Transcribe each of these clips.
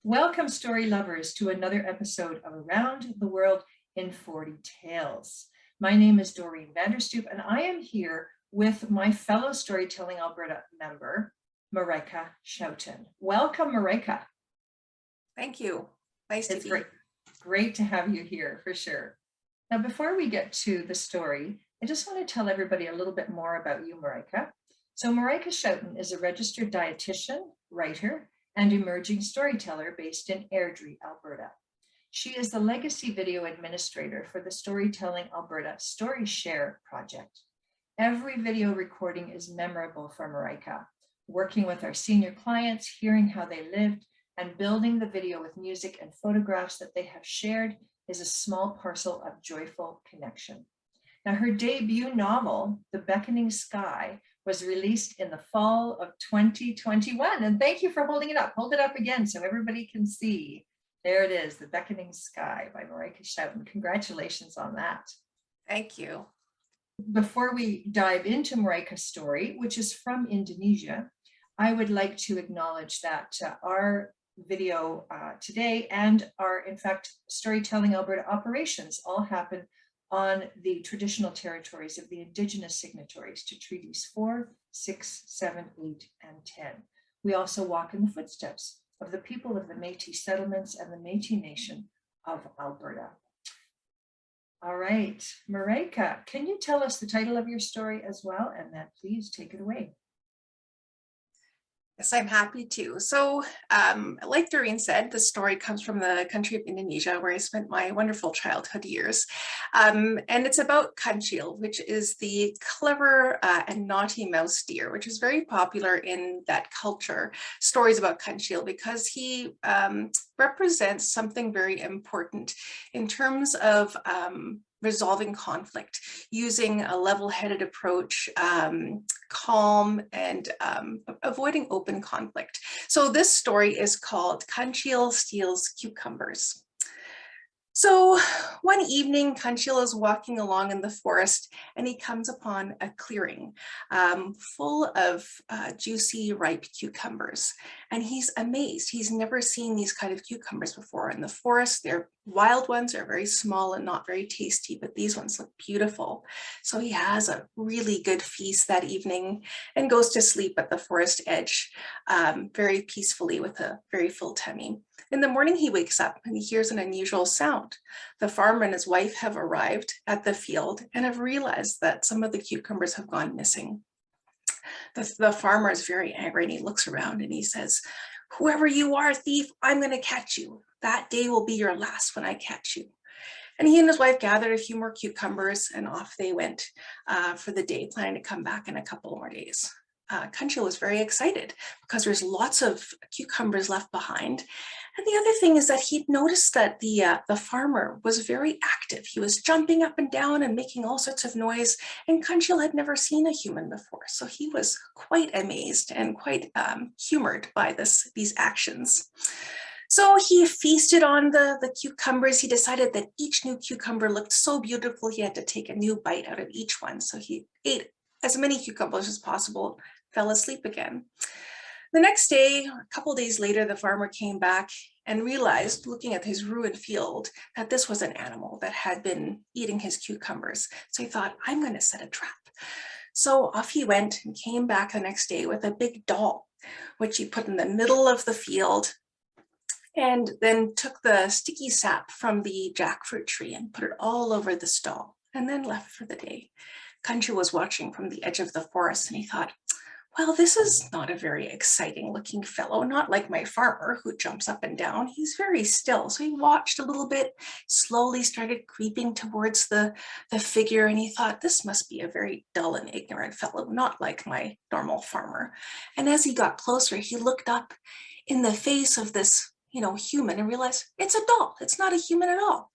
Welcome, story lovers, to another episode of Around the World in 40 Tales. My name is Doreen Vanderstoep, and I am here with my fellow Storytelling Alberta member, Maryke Schouten. Welcome, Maryke. Thank you. Nice to be. Great to have you here, for sure. Now, before we get to the story, I just want to tell everybody a little bit more about you, Maryke. So Maryke Schouten is a registered dietitian, writer, and emerging storyteller based in Airdrie, Alberta. She is the legacy video administrator for the Storytelling Alberta Story Share project. Every video recording is memorable for Maryke, working with our senior clients, hearing how they lived, and building the video with music and photographs that they have shared is a small parcel of joyful connection. Now, her debut novel, The Beckoning Sky, was released in the fall of 2021. And thank you for holding it up. Hold it up again so everybody can see. There it is, The Beckoning Sky by Maryke Schouten. Congratulations on that. Thank you. Before we dive into Maryke's story, which is from Indonesia, I would like to acknowledge that our video today and our, in fact, Storytelling Alberta operations all happen on the traditional territories of the Indigenous signatories to Treaties 4, 6, 7, 8, and 10. We also walk in the footsteps of the people of the Métis settlements and the Métis Nation of Alberta. All right, Maryke, can you tell us the title of your story as well? And then please take it away. Yes, I'm happy to. So, like Doreen said, the story comes from the country of Indonesia, where I spent my wonderful childhood years. And it's about Kancil, which is the clever and naughty mouse deer, which is very popular in that culture, stories about Kancil, because he represents something very important in terms of resolving conflict, using a level-headed approach, calm, and avoiding open conflict. So this story is called Kancil Steals Cucumbers. So one evening, Kancil is walking along in the forest and he comes upon a clearing full of juicy, ripe cucumbers. And he's amazed. He's never seen these kind of cucumbers before in the forest. They're wild ones, are very small and not very tasty, but these ones look beautiful. So he has a really good feast that evening and goes to sleep at the forest edge very peacefully with a very full tummy. In the morning, he wakes up and he hears an unusual sound. The farmer and his wife have arrived at the field and have realized that some of the cucumbers have gone missing. The farmer is very angry and he looks around and he says, "Whoever you are, thief, I'm going to catch you. That day will be your last when I catch you." And he and his wife gathered a few more cucumbers and off they went for the day, planning to come back in a couple more days. Kancil was very excited because there's lots of cucumbers left behind. And the other thing is that he'd noticed that the farmer was very active. He was jumping up and down and making all sorts of noise, and Kancil had never seen a human before. So he was quite amazed and quite humored by these actions. So he feasted on the cucumbers. He decided that each new cucumber looked so beautiful, he had to take a new bite out of each one. So he ate as many cucumbers as possible, fell asleep again. The next day, a couple days later, the farmer came back and realized, looking at his ruined field, that this was an animal that had been eating his cucumbers. So he thought, I'm going to set a trap. So off he went and came back the next day with a big doll, which he put in the middle of the field, and then took the sticky sap from the jackfruit tree and put it all over the stall, and then left for the day. Kancil was watching from the edge of the forest and he thought, well, this is not a very exciting looking fellow, not like my farmer who jumps up and down. He's very still. So he watched a little bit, slowly started creeping towards the figure, and he thought, this must be a very dull and ignorant fellow, not like my normal farmer. And as he got closer, he looked up in the face of this, human and realized it's a doll. It's not a human at all.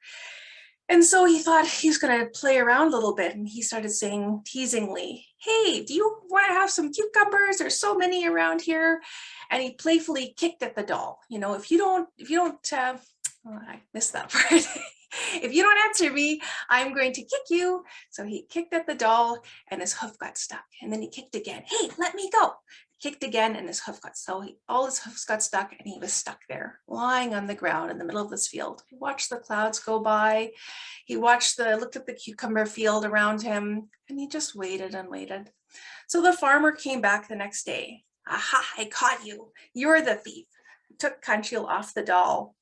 And so he thought he was going to play around a little bit, and he started saying teasingly, "Hey, do you want to have some cucumbers? There's so many around here." And he playfully kicked at the doll. If you don't, I missed that part. If you don't answer me, I'm going to kick you. So he kicked at the doll and his hoof got stuck. And then he kicked again. "Hey, let me go." kicked again, and his hoof got all his hoofs got stuck, and he was stuck there, lying on the ground in the middle of this field. He watched the clouds go by. He looked at the cucumber field around him, and he just waited and waited. So the farmer came back the next day. Aha, I caught you. You're the thief. Took Kancil off the doll,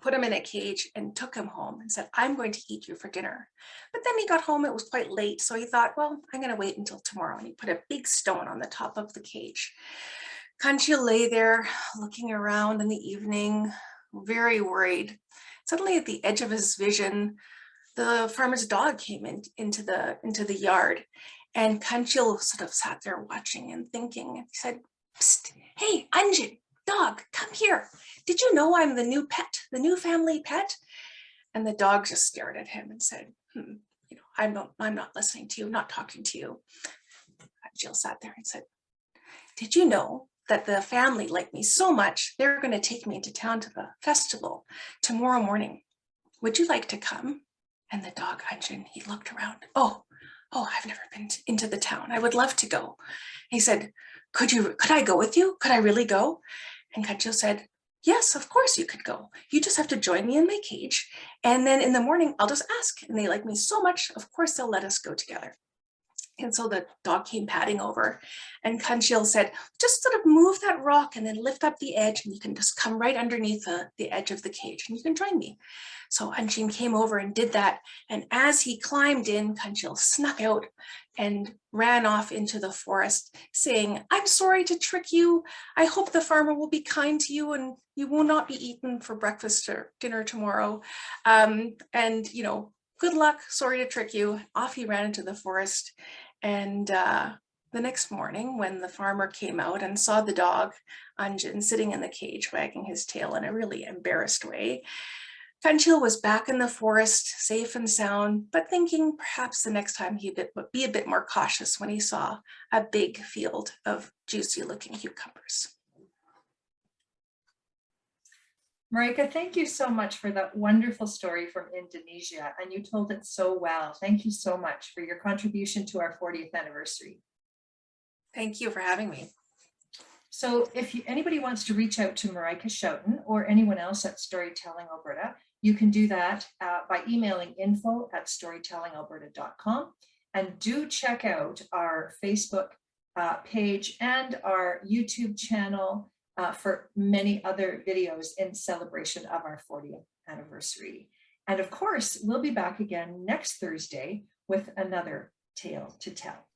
put him in a cage, and took him home and said, I'm going to eat you for dinner. But then he got home, it was quite late. So he thought, well, I'm going to wait until tomorrow. And he put a big stone on the top of the cage. Kancil lay there looking around in the evening, very worried. Suddenly at the edge of his vision, the farmer's dog came into the yard, and Kancil sort of sat there watching and thinking, and he said, Psst, hey, Anjin, dog, come here. Did you know I'm the new pet, the new family pet? And the dog just stared at him and said, I'm not listening to you, not talking to you. Jill sat there and said, did you know that the family liked me so much, they're going to take me into town to the festival tomorrow morning. Would you like to come? And the dog, Anjin, he looked around. Oh, I've never been into the town. I would love to go. He said, could I go with you? Could I really go? And Kancil said, yes, of course you could go. You just have to join me in my cage. And then in the morning, I'll just ask. And they like me so much, of course they'll let us go together. And so the dog came padding over, and Kancil said, just sort of move that rock and then lift up the edge, and you can just come right underneath the edge of the cage and you can join me. So Anjin came over and did that. And as he climbed in, Kancil snuck out and ran off into the forest saying, I'm sorry to trick you. I hope the farmer will be kind to you and you will not be eaten for breakfast or dinner tomorrow. Good luck, sorry to trick you. Off he ran into the forest. And the next morning, when the farmer came out and saw the dog, Anjin, sitting in the cage, wagging his tail in a really embarrassed way, Kancil was back in the forest, safe and sound, but thinking perhaps the next time he would be a bit more cautious when he saw a big field of juicy-looking cucumbers. Maryke, thank you so much for that wonderful story from Indonesia, and you told it so well. Thank you so much for your contribution to our 40th anniversary. Thank you for having me. So if anybody wants to reach out to Maryke Schouten or anyone else at Storytelling Alberta, you can do that by emailing info@storytellingalberta.com. And do check out our Facebook page and our YouTube channel for many other videos in celebration of our 40th anniversary. And of course, we'll be back again next Thursday with another tale to tell.